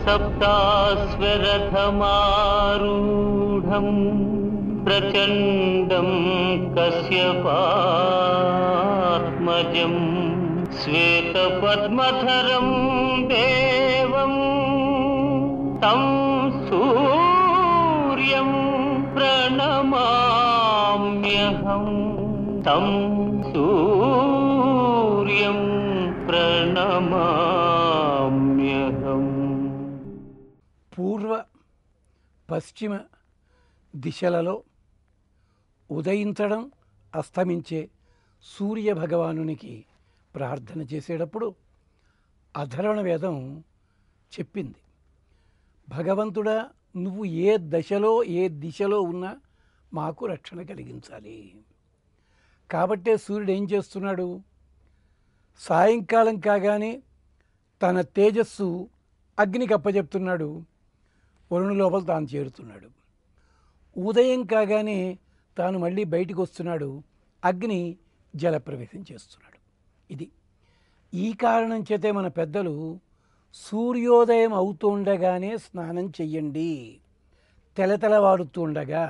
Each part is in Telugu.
सप्ताश्वरथमारूढम् प्रचण्डं कश्यपात्मजम् श्वेतपद्मधरं देवं तं सूर्यं प्रणमाम्यहं तं सूर्यं प्रणमाम्यहम्. పూర్వ పశ్చిమ దిశలలో ఉదయించడం అస్తమించే సూర్య భగవానునికి ప్రార్థన చేసేటప్పుడు అధర్వణ వేదం చెప్పింది, భగవంతుడా నువ్వు ఏ దశలో ఏ దిశలో ఉన్నా మాకు రక్షణ కలిగించాలి. కాబట్టే సూర్యుడు ఏం చేస్తున్నాడు, సాయంకాలం కాగానే తన తేజస్సు అగ్నికి అప్పచెప్తున్నాడు, వరుణు లోపల తాను చేరుతున్నాడు. ఉదయం కాగానే తాను మళ్ళీ బయటికి వస్తున్నాడు, అగ్ని జలప్రవేశం చేస్తున్నాడు. ఇది ఈ కారణం చేతే మన పెద్దలు సూర్యోదయం అవుతుండగానే స్నానం చెయ్యండి, తెల్లవారుతుండగా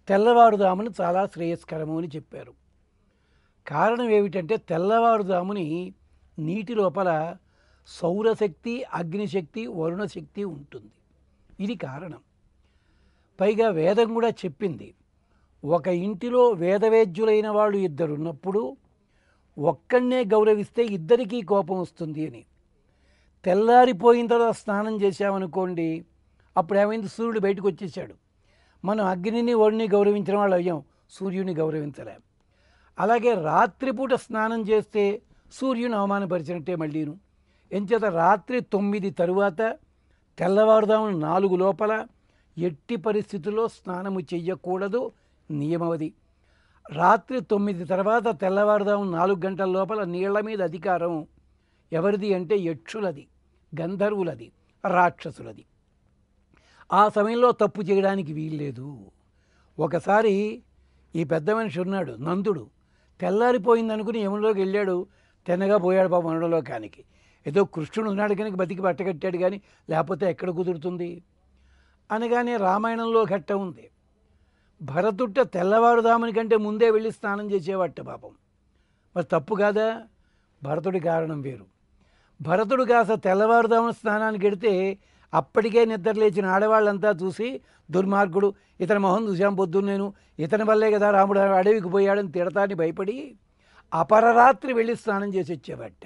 తెల్లవారుదాముని చాలా శ్రేయస్కరము అని చెప్పారు. కారణం ఏమిటంటే తెల్లవారుదాముని నీటి లోపల సౌరశక్తి, అగ్నిశక్తి, వరుణశక్తి ఉంటుంది. ఇది కారణం. పైగా వేదం కూడా చెప్పింది, ఒక ఇంటిలో వేదవేద్యులైన వాళ్ళు ఇద్దరున్నప్పుడు ఒక్కడనే గౌరవిస్తే ఇద్దరికీ కోపం వస్తుంది అని. తెల్లారిపోయిన తర్వాత స్నానం చేశామనుకోండి, అప్పుడు ఏమైంది, సూర్యుడు బయటకు వచ్చేసాడు. మనం అగ్నిని వరుణ్ణి గౌరవించిన వాళ్ళు అయ్యాం, సూర్యుని గౌరవించలేం. అలాగే రాత్రిపూట స్నానం చేస్తే సూర్యుని అవమానపరిచినట్టే మళ్ళీను. ఎంచేత రాత్రి 9 తరువాత తెల్లవారుదామున 4 లోపల ఎట్టి పరిస్థితుల్లో స్నానము చెయ్యకూడదు, నియమవది. రాత్రి 9 తర్వాత తెల్లవారుదామున 4 గంటల లోపల నీళ్ల మీద అధికారం ఎవరిది అంటే యక్షులది, గంధర్వులది, రాక్షసులది. ఆ సమయంలో తప్పు చేయడానికి వీల్లేదు. ఒకసారి ఈ పెద్ద మనిషి ఉన్నాడు నందుడు, తెల్లారిపోయిందనుకుని యములోకి వెళ్ళాడు, తిన్నగా పోయాడు పాపం వనలోకానికి. ఏదో కృష్ణుడు ఉన్నాడు కనుక బతికి పట్టగట్టాడు, కానీ లేకపోతే ఎక్కడ కుదురుతుంది అనగానే రామాయణంలో ఘట్టం ఉంది. భరతుట్ట తెల్లవారుదాముని కంటే ముందే వెళ్ళి స్నానం చేసేవాట పాపం. మరి తప్పు కాదా? భరతుడి కారణం వేరు. భరతుడు కాస్త తెల్లవారుదామున స్నానానికి వెడితే అప్పటికే నిద్ర లేచిన ఆడవాళ్ళంతా చూసి దుర్మార్గుడు, ఇతని మొహం చూసాం పొద్దున్న, నేను ఇతని వల్లే కదా రాముడు అడవికి పోయాడని తిడతాని భయపడి అపరరాత్రి వెళ్ళి స్నానం చేసి వచ్చేవాట.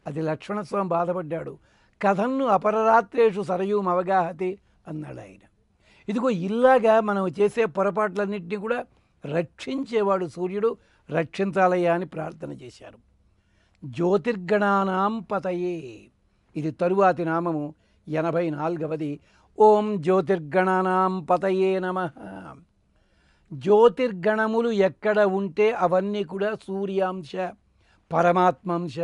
అది లక్ష్మణస్వామి బాధపడ్డాడు. కథన్ను అపరరాత్రేషు సరయూం అవగాహతి అన్నాడు ఆయన. ఇదిగో ఇలాగా మనం చేసే పొరపాట్లన్నింటినీ కూడా రక్షించేవాడు సూర్యుడు, రక్షించాలయ్యా అని ప్రార్థన చేశారు. జ్యోతిర్గణానాం పతయే, ఇది తరువాతి నామము 84వది. ఓం జ్యోతిర్గణానాం పతయే నమః. జ్యోతిర్గణములు ఎక్కడ ఉంటే అవన్నీ కూడా సూర్యాంశ, పరమాత్మాంశ.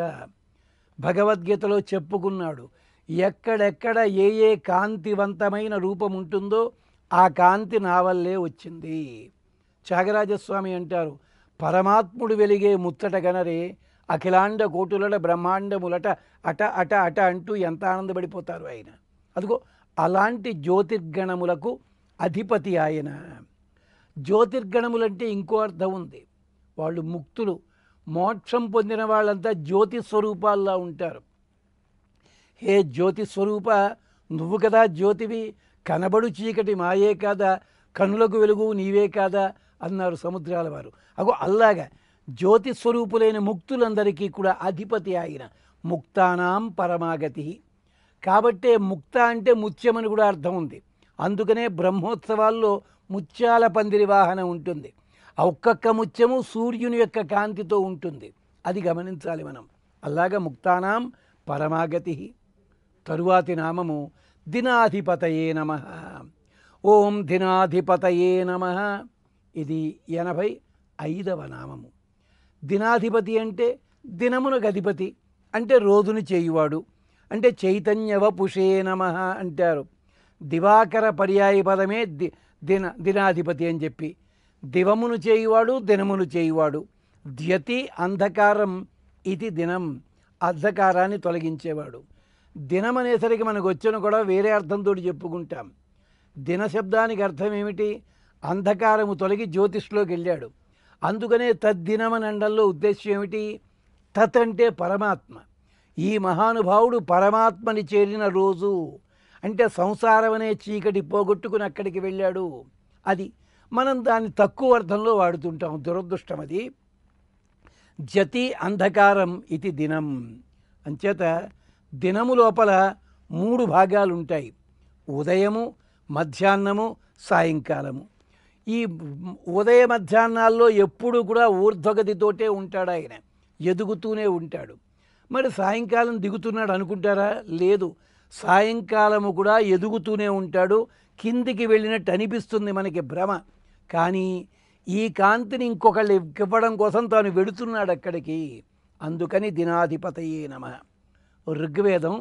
భగవద్గీతలో చెప్పుకున్నాడు, ఎక్కడెక్కడ ఏ ఏ కాంతివంతమైన రూపం ఉంటుందో ఆ కాంతి నా వల్లే వచ్చింది. త్యాగరాజస్వామి అంటారు, పరమాత్ముడు వెలిగే ముచ్చట గనరే అఖిలాండ కోటులట బ్రహ్మాండములట అట అట అట అంటూ ఎంత ఆనందపడిపోతారు ఆయన. అదిగో అలాంటి జ్యోతిర్గణములకు అధిపతి ఆయన. జ్యోతిర్గణములంటే ఇంకో అర్థం ఉంది, వాళ్ళు ముక్తులు, మోక్షం పొందిన వాళ్ళంతా జ్యోతి స్వరూపాల్లా ఉంటారు. హే జ్యోతి స్వరూప, నువ్వు కదా జ్యోతివి, కనబడు చీకటి మాయే కాదా, కన్నులకు వెలుగు నీవే కాదా అన్నారు సముద్రాల వారు. అగో అల్లాగా జ్యోతి స్వరూపులైన ముక్తులందరికీ కూడా అధిపతి ఆయన. ముక్తానాం పరమాగతి. కాబట్టే ముక్త అంటే ముత్యమని కూడా అర్థం ఉంది. అందుకనే బ్రహ్మోత్సవాల్లో ముత్యాల పందిరి వాహనం ఉంటుంది. ఆ ఒక్కొక్క ముత్యము సూర్యుని యొక్క కాంతితో ఉంటుంది. అది గమనించాలి మనం. అలాగా ముక్తానాం పరమాగతి. తరువాతి నామము దినాధిపతయే నమః. ఓం దినాధిపతయే నమః. ఇది 85వ నామము. దినాధిపతి అంటే దినమునకు అధిపతి, అంటే రోజుని చేయువాడు, అంటే చైతన్యవపుషే నమః అంటారు. దివాకర పర్యాయ పదమే దినాధిపతి అని చెప్పి, దివమును చేయువాడు, దినమును చేయువాడు. ద్యతి అంధకారం ఇది దినం, అంధకారాన్ని తొలగించేవాడు. దినం అనేసరికి మనకు వచ్చిన కూడా వేరే అర్థంతో చెప్పుకుంటాం. దిన శబ్దానికి అర్థం ఏమిటి? అంధకారము తొలగి జ్యోతిష్లోకి వెళ్ళాడు. అందుకనే తద్దినమని అండంలో ఉద్దేశ్యం ఏమిటి? తత్ అంటే పరమాత్మ. ఈ మహానుభావుడు పరమాత్మని చేరిన రోజు అంటే సంసారం అనే చీకటి పోగొట్టుకుని అక్కడికి వెళ్ళాడు. అది మనం దాన్ని తక్కువ అర్థంలో వాడుతుంటాం. దురదృష్టం అది. జతి అంధకారం ఇది దినం. అంచేత దినము లోపల 3 భాగాలు ఉంటాయి: ఉదయము, మధ్యాహ్నము, సాయంకాలము. ఈ ఉదయ మధ్యాహ్నాల్లో ఎప్పుడు కూడా ఊర్ధ్వగతితోటే ఉంటాడు ఆయన, ఎదుగుతూనే ఉంటాడు. మరి సాయంకాలం దిగుతున్నాడు అనుకుంటారా? లేదు, సాయంకాలము కూడా ఎదుగుతూనే ఉంటాడు. కిందికి వెళ్ళినట్టు అనిపిస్తుంది మనకి భ్రమ, కానీ ఈ కాంతిని ఇంకొకళ్ళు ఇవ్వడం కోసం తాను వెడుతున్నాడు అక్కడికి. అందుకని దినాధిపతయే నమః. ఋగ్వేదం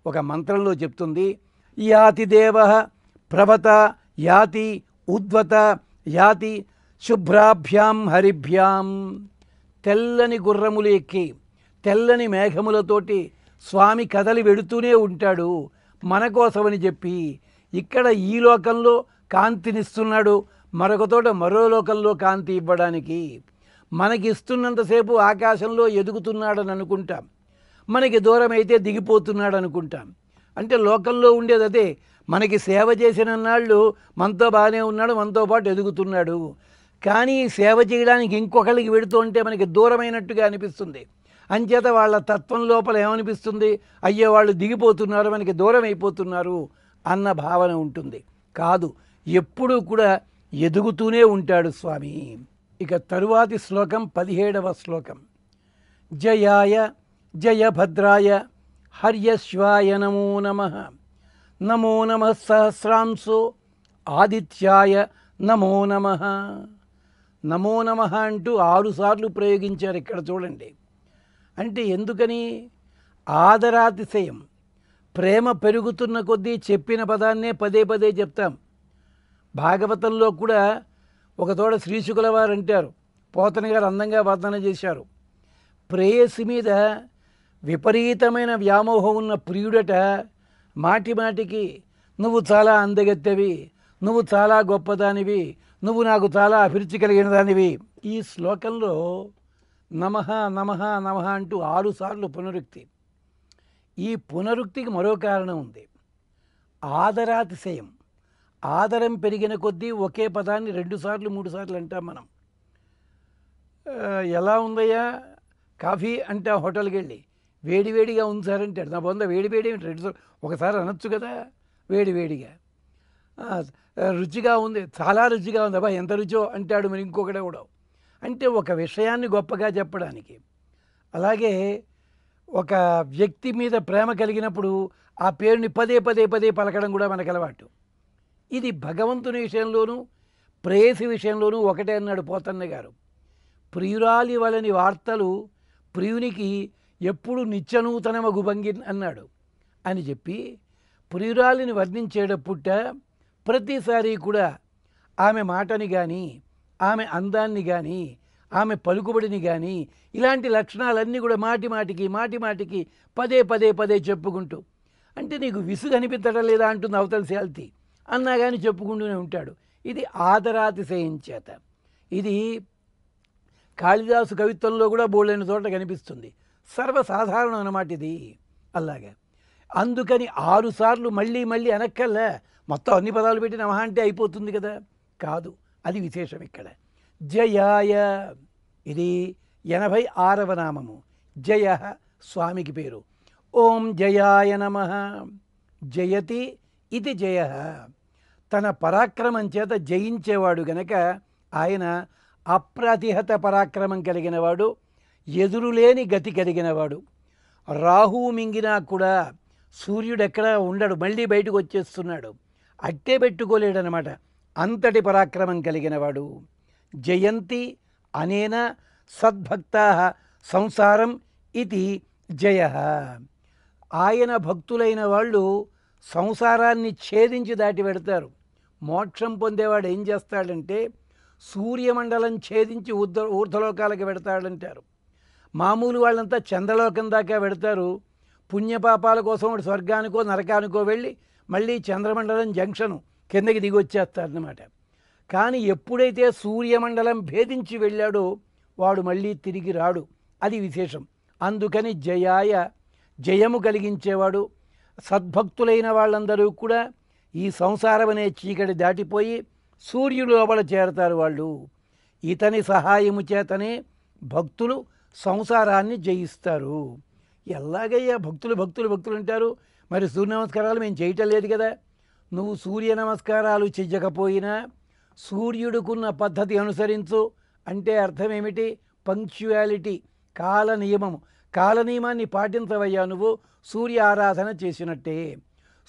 ఒక మంత్రంలో చెప్తుంది, యాతి దేవ ప్రభత యాతి ఉద్వత యాతి శుభ్రాభ్యాం హరిభ్యాం. తెల్లని గుర్రములు ఎక్కి తెల్లని మేఘములతోటి స్వామి కదలి వెడుతూనే ఉంటాడు మన కోసమని చెప్పి. ఇక్కడ ఈ లోకంలో కాంతినిస్తున్నాడు, మరొక తోట మరో లోకంలో కాంతి ఇవ్వడానికి. మనకి ఇస్తున్నంతసేపు ఆకాశంలో ఎదుగుతున్నాడని అనుకుంటాం, మనకి దూరం అయితే దిగిపోతున్నాడు అనుకుంటాం. అంటే లోకంలో ఉండేది అదే. మనకి సేవ చేసిన నాళ్ళు మనతో బాగానే ఉన్నాడు, మనతో పాటు ఎదుగుతున్నాడు. కానీ సేవ చేయడానికి ఇంకొకరికి వెడుతూ ఉంటే మనకి దూరమైనట్టుగా అనిపిస్తుంది. అంచేత వాళ్ళ తత్వం లోపల ఏమనిపిస్తుంది? అయ్యో వాళ్ళు దిగిపోతున్నారు, మనకి దూరం అయిపోతున్నారు అన్న భావన ఉంటుంది. కాదు, ఎప్పుడూ కూడా ఎదుగుతూనే ఉంటాడు స్వామి. ఇక తరువాతి శ్లోకం 17వ శ్లోకం. జయాయ జయభద్రాయ హర్యశ్వాయ నమో నమః. నమో నమః సహస్రాంశో ఆదిత్యాయ నమో నమః. నమో నమః అంటూ 6 సార్లు ప్రయోగించారు ఇక్కడ చూడండి. అంటే ఎందుకని? ఆదరాతిశయం, ప్రేమ పెరుగుతున్న కొద్దీ చెప్పిన పదాన్నే పదే పదే చెప్తాం. భాగవతంలో కూడా ఒక తోడ శ్రీశుకుల వారు అంటారు, పోతన గారు అందంగా వర్ణన చేశారు. ప్రేయసి మీద విపరీతమైన వ్యామోహం ఉన్న ప్రియుడట మాటి మాటికి నువ్వు చాలా అందగత్తెవి, నువ్వు చాలా గొప్పదానివి, నువ్వు నాకు చాలా అభిరుచి కలిగిన దానివి. ఈ శ్లోకంలో నమః నమః నమః అంటూ 6 సార్లు పునరుక్తి. ఈ పునరుక్తికి మరో కారణం ఉంది. ఆదరాతిశయం. ఆదరం పెరిగిన కొద్దీ ఒకే పదాన్ని 2 సార్లు 3 సార్లు అంటాం మనం. ఎలా ఉందయ్యా కాఫీ అంటే హోటల్కి వెళ్ళి వేడివేడిగా ఉంచారంటాడు. నా బొంద వేడివేడి 2 సార్లు ఒకసారి అనొచ్చు కదా. వేడివేడిగా రుచిగా ఉంది, చాలా రుచిగా ఉంది, అబ్బా ఎంత రుచో అంటాడు మరి ఇంకొకడే కూడా. అంటే ఒక విషయాన్ని గొప్పగా చెప్పడానికి. అలాగే ఒక వ్యక్తి మీద ప్రేమ కలిగినప్పుడు ఆ పేరుని పదే పదే పదే పలకడం కూడా మనకు అలవాటు. ఇది భగవంతుని విషయంలోనూ ప్రేయసి విషయంలోనూ ఒకటే అన్నాడు పోతన్న గారు. ప్రియురాలి వలని వార్తలు ప్రియునికి ఎప్పుడు నిత్యనూతనమగు భంగి అన్నాడు అని చెప్పి, ప్రియురాలిని వర్ణించేటప్పుట ప్రతిసారి కూడా ఆమె మాటని కానీ, ఆమె అందాన్ని కానీ, ఆమె పలుకుబడిని కానీ, ఇలాంటి లక్షణాలన్నీ కూడా మాటి మాటికి పదే పదే పదే చెప్పుకుంటూ, అంటే నీకు విసుగు అనిపించడం లేదా అంటుంది అవతల శాల్తి అన్నా కానీ చెప్పుకుంటూనే ఉంటాడు. ఇది ఆదరాతిశయం చేత. ఇది కాళిదాసు కవిత్వంలో కూడా బోళ్ళైన చోట కనిపిస్తుంది. సర్వసాధారణం అన్నమాట ఇది. అలాగా అందుకని 6 సార్లు మళ్ళీ మళ్ళీ అనక్కల్లా మొత్తం అన్ని పదాలు పెట్టి నమః అంటే అయిపోతుంది కదా. కాదు, అది విశేషం ఇక్కడ. జయాయ, ఇది 86వ నామము. జయ స్వామికి పేరు. ఓం జయాయ నమః. జయతి ఇది జయ. తన పరాక్రమం చేత జయించేవాడు గనక ఆయన అప్రతిహత పరాక్రమం కలిగినవాడు, ఎదురులేని గతి కలిగినవాడు. రాహువు మింగినా కూడా సూర్యుడు ఎక్కడ ఉండడు, మళ్ళీ బయటకు వచ్చేస్తున్నాడు. అట్టే పెట్టుకోలేడనమాట, అంతటి పరాక్రమం కలిగినవాడు. జయంతి అనేన సద్భక్తా సంసారం ఇది జయ. ఆయన భక్తులైన వాళ్ళు సంసారాన్ని ఛేదించి దాటి పెడతారు. మోక్షం పొందేవాడు ఏం చేస్తాడంటే సూర్యమండలం ఛేదించి ఊర్ధ్వలోకాలకు పెడతాడంటారు. మామూలు వాళ్ళంతా చంద్రలోకం దాకా పెడతారు, పుణ్యపాపాల కోసం వాడు స్వర్గానికో నరకానికో వెళ్ళి మళ్ళీ చంద్రమండలం జంక్షను కిందకి దిగి వచ్చేస్తారన్నమాట. కానీ ఎప్పుడైతే సూర్యమండలం భేదించి వెళ్ళాడో వాడు మళ్ళీ తిరిగి రాడు. అది విశేషం. అందుకని జయాయ, జయము కలిగించేవాడు. సద్భక్తులైన వాళ్ళందరూ కూడా ఈ సంసారం అనే చీకటి దాటిపోయి సూర్యుడు లోపల చేరతారు. వాళ్ళు ఇతని సహాయము చేతనే భక్తులు సంసారాన్ని జయిస్తారు. ఎలాగయ్యా భక్తులు భక్తులు భక్తులు అంటారు? మరి సూర్య నమస్కారాలు మేము చేయటం లేదు కదా. నువ్వు సూర్య నమస్కారాలు చెయ్యకపోయినా సూర్యుడుకున్న పద్ధతి అనుసరించు అంటే అర్థం ఏమిటి? పంక్చువాలిటీ, కాల నియమము. కాల నియమాన్ని పాటించవయ్యా నువ్వు సూర్య ఆరాధన చేసినట్టే.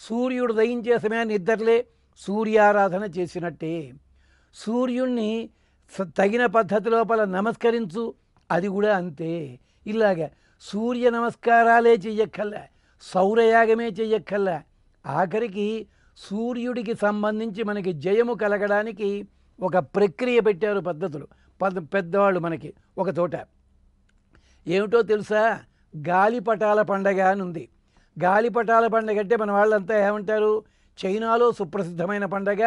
సూర్యుడు దయించే సమయాన్ని నిద్రలే సూర్యారాధన చేసినట్టే. సూర్యుణ్ణి తగిన పద్ధతి లోపల నమస్కరించు, అది కూడా అంతే. ఇలాగా సూర్య నమస్కారాలే చెయ్యక్కల్లా, సౌరయాగమే చెయ్యక్కల్లా. ఆఖరికి సూర్యుడికి సంబంధించి మనకి జయము కలగడానికి ఒక ప్రక్రియ పెట్టారు, పద్ధతులు పెద్దవాళ్ళు మనకి ఒక చోట. ఏమిటో తెలుసా? గాలిపటాల పండగ అని ఉంది. గాలిపటాల పండగ అంటే మన వాళ్ళంతా ఏమంటారు? చైనాలో సుప్రసిద్ధమైన పండగ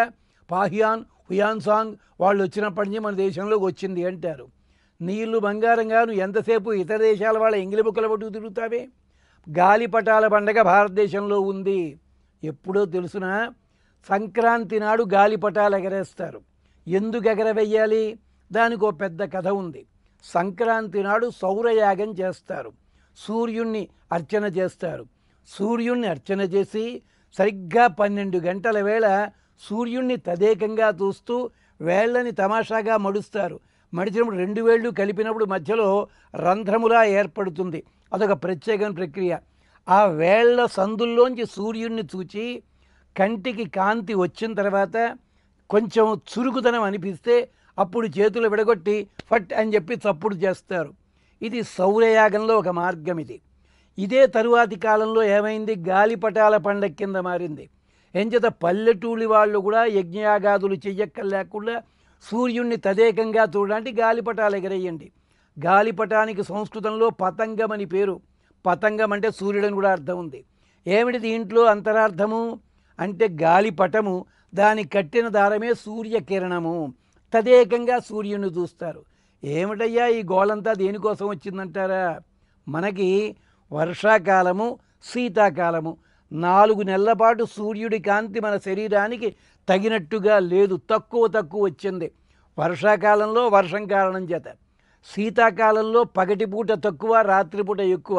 పాహియాన్ హుయాన్సాంగ్ వాళ్ళు వచ్చినప్పటి నుంచి మన దేశంలోకి వచ్చింది అంటారు. నీళ్లు బంగారంగా నువ్వు ఎంతసేపు ఇతర దేశాల వాళ్ళ ఎంగిలి బుక్కల పట్టుకు తిరుగుతావే. గాలిపటాల పండగ భారతదేశంలో ఉంది. ఎప్పుడో తెలుసునా? సంక్రాంతి నాడు గాలిపటాలు ఎగరేస్తారు. ఎందుకు ఎగరవేయాలి? దానికి ఒక పెద్ద కథ ఉంది. సంక్రాంతి నాడు సౌరయాగం చేస్తారు. సూర్యుణ్ణి అర్చన చేస్తారు. సూర్యుణ్ణి అర్చన చేసి సరిగ్గా 12 గంటల వేళ సూర్యుణ్ణి తదేకంగా చూస్తూ వేళ్ళని తమాషాగా మడుస్తారు. మడిచినప్పుడు 2 వేళ్ళు కలిపినప్పుడు మధ్యలో రంధ్రములా ఏర్పడుతుంది. అదొక ప్రత్యేకమైన ప్రక్రియ. ఆ వేళ్ల సందుల్లోంచి సూర్యుణ్ణి చూచి కంటికి కాంతి వచ్చిన తర్వాత కొంచెం చురుకుదనం అనిపిస్తే అప్పుడు చేతులు విడగొట్టి ఫట్ అని చెప్పి చప్పుడు చేస్తారు. ఇది సౌరయాగంలో ఒక మార్గం. ఇదే తరువాతి కాలంలో ఏమైంది? గాలిపటాల పండగ కింద మారింది. ఎంచేత పల్లెటూళ్ళి వాళ్ళు కూడా యజ్ఞయాగాదులు చెయ్యక్కర్లేకుండా సూర్యుణ్ణి తదేకంగా చూడడానికి గాలిపటాలు ఎగరేయండి. గాలిపటానికి సంస్కృతంలో పతంగం అని పేరు. పతంగం అంటే సూర్యుడని కూడా అర్థం ఉంది. ఏమిటి దీంట్లో అంతరార్థము అంటే గాలిపటము, దానికి కట్టిన దారమే సూర్యకిరణము. తదేకంగా సూర్యుని చూస్తారు. ఏమిటయ్యా ఈ గోళంతా దేనికోసం వచ్చిందంటారా? మనకి వర్షాకాలము, శీతాకాలము 4 నెలల పాటు సూర్యుడి కాంతి మన శరీరానికి తగినట్టుగా లేదు, తక్కువ వచ్చింది. వర్షాకాలంలో వర్షం కారణం చేత, శీతాకాలంలో పగటిపూట తక్కువ, రాత్రిపూట ఎక్కువ.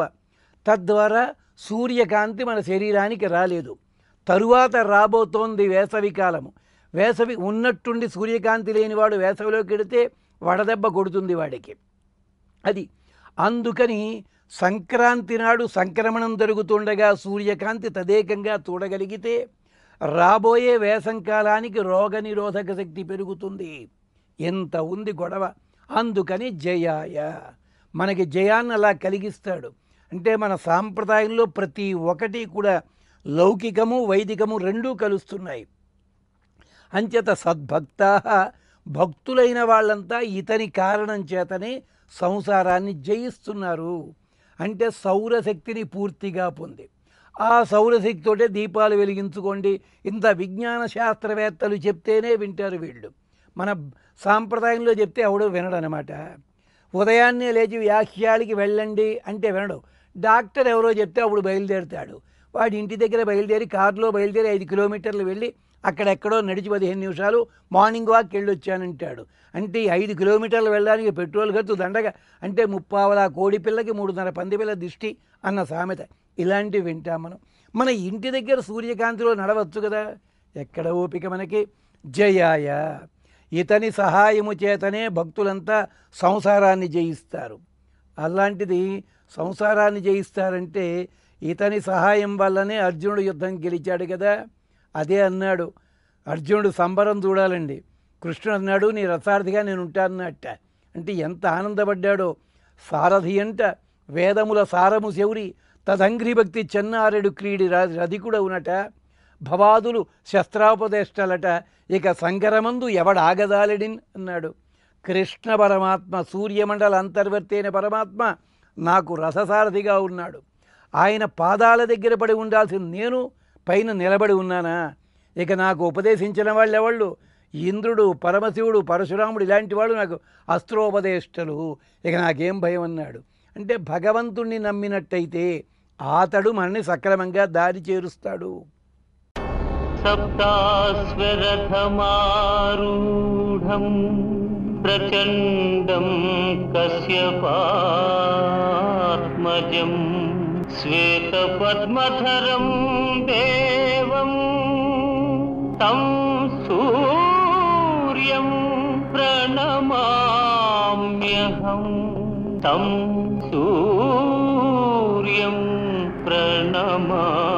తద్వారా సూర్యకాంతి మన శరీరానికి రాలేదు. తరువాత రాబోతోంది వేసవి కాలము. వేసవి ఉన్నట్టుండి సూర్యకాంతి లేనివాడు వేసవిలోకి వెడితే వడదెబ్బ కొడుతుంది వాడికి. అది అందుకని సంక్రాంతి నాడు సంక్రమణం జరుగుతుండగా సూర్యకాంతి తదేకంగా చూడగలిగితే రాబోయే వేసంకాలానికి రోగనిరోధక శక్తి పెరుగుతుంది. ఎంత ఉంది గొడవ. అందుకని జయాయ, మనకి జయాన్ని అలా కలిగిస్తాడు. అంటే మన సాంప్రదాయంలో ప్రతి ఒక్కటి కూడా లౌకికము వైదికము రెండూ కలుస్తున్నాయి. అంచేత సద్భక్తా, భక్తులైన వాళ్ళంతా ఇతని కారణం చేతనే సంసారాన్ని జయిస్తున్నారు. అంటే సౌరశక్తిని పూర్తిగా పొంది ఆ సౌరశక్తితోటే దీపాలు వెలిగించుకోండి. ఇంత విజ్ఞాన శాస్త్రవేత్తలు చెప్తేనే వింటారు వీళ్ళు. మన సాంప్రదాయంలో చెప్తే ఎవడో వినడనమాట. ఉదయాన్నే లేచి వ్యాఖ్యాలకి వెళ్ళండి అంటే వినడు. డాక్టర్ ఎవరో చెప్తే అప్పుడు బయలుదేరుతాడు. వాడి ఇంటి దగ్గర బయలుదేరి కారులో బయలుదేరి 5 కిలోమీటర్లు వెళ్ళి అక్కడెక్కడో నడిచి 15 నిమిషాలు మార్నింగ్ వాక్ వెళ్ళొచ్చానంటాడు. అంటే 5 కిలోమీటర్లు వెళ్ళడానికి పెట్రోల్ ఖర్చు దండగా. అంటే 30 కోడి పిల్లకి 3.5 పంది పిల్ల దిష్టి అన్న సామెత. ఇలాంటివి వింటాం మనం. మన ఇంటి దగ్గర సూర్యకాంతిలో నడవచ్చు కదా. ఎక్కడ ఓపిక మనకి. జయాయ, ఇతని సహాయము చేతనే భక్తులంతా సంసారాన్ని జయిస్తారు. అలాంటిది సంసారాన్ని జయిస్తారంటే ఇతని సహాయం వల్లనే అర్జునుడు యుద్ధం గెలిచాడు కదా. అదే అన్నాడు అర్జునుడు. సంబరం చూడాలండి. కృష్ణుడు అన్నాడు నీ రథార్థిగా నేను ఉంటానన్నట్ట. అంటే ఎంత ఆనందపడ్డాడో. సారథి అంట వేదముల సారము శౌరి, తదంగ్రి భక్తి చెన్నారెడు క్రీడి రధికుడవునట, భవాదులు శస్త్రాపదేష్టలట, ఇక సంకరమందు ఎవడాగదాలెడిన్ అన్నాడు. కృష్ణ పరమాత్మ సూర్యమండల అంతర్వర్తి అయిన పరమాత్మ నాకు రథసారథిగా ఉన్నాడు. ఆయన పాదాల దగ్గర పడి ఉండాల్సిన నేను పైన నిలబడి ఉన్నానా? ఇక నాకు ఉపదేశించిన వాళ్ళు ఎవళ్ళు? ఇంద్రుడు, పరమశివుడు, పరశురాముడు ఇలాంటి వాళ్ళు నాకు అస్త్రోపదేష్టలు. ఇక నాకేం భయం అన్నాడు. అంటే భగవంతుణ్ణి నమ్మినట్టయితే అతడు మనని సక్రమంగా దారి చేరుస్తాడు. సప్తాశ్వరథమారూఢం ప్రచండం కశ్యపాత్మజం శ్వేతపద్మధరం దేవం తం సూర్యం ప్రణమామ్యహం తం సూర్యం ప్రణమామ్యహం.